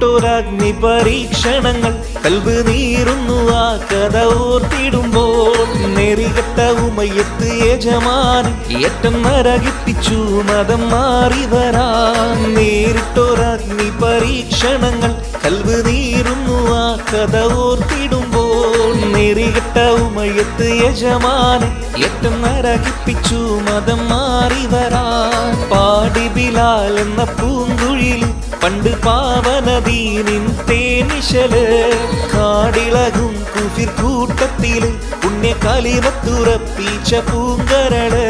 നേരിട്ടൊരഗ്നി പരീക്ഷണങ്ങൾ കൽബ് നീറുന്നു ആ കഥ ഓർത്തിടുമ്പോൾ. നെറികെട്ട ഉമയത്ത് യജമാനൻ ഏറ്റം നരകിപ്പിച്ചു മതം മാറി വരാൻ. നേരിട്ടൊരഗ്നി പരീക്ഷണങ്ങൾ കൽബ് നീറുന്നു ആ കഥ ഓർത്തിടുമ്പോൾ. നെറികെട്ട ഉമയത്ത് യജമാനൻ ഏറ്റം നരകിപ്പിച്ചു മതം മാറി വരാൻ. പാടി ബിലാൽ എന്ന പൂങ്കുഴിയിൽ പണ്ട് പാവനദീനിൻ തേനിശല്. കാടിളകും കുഫിർ കൂട്ടത്തില് പുണ്യ കലിമത്തുറപ്പിച്ച പൂങ്കരള്.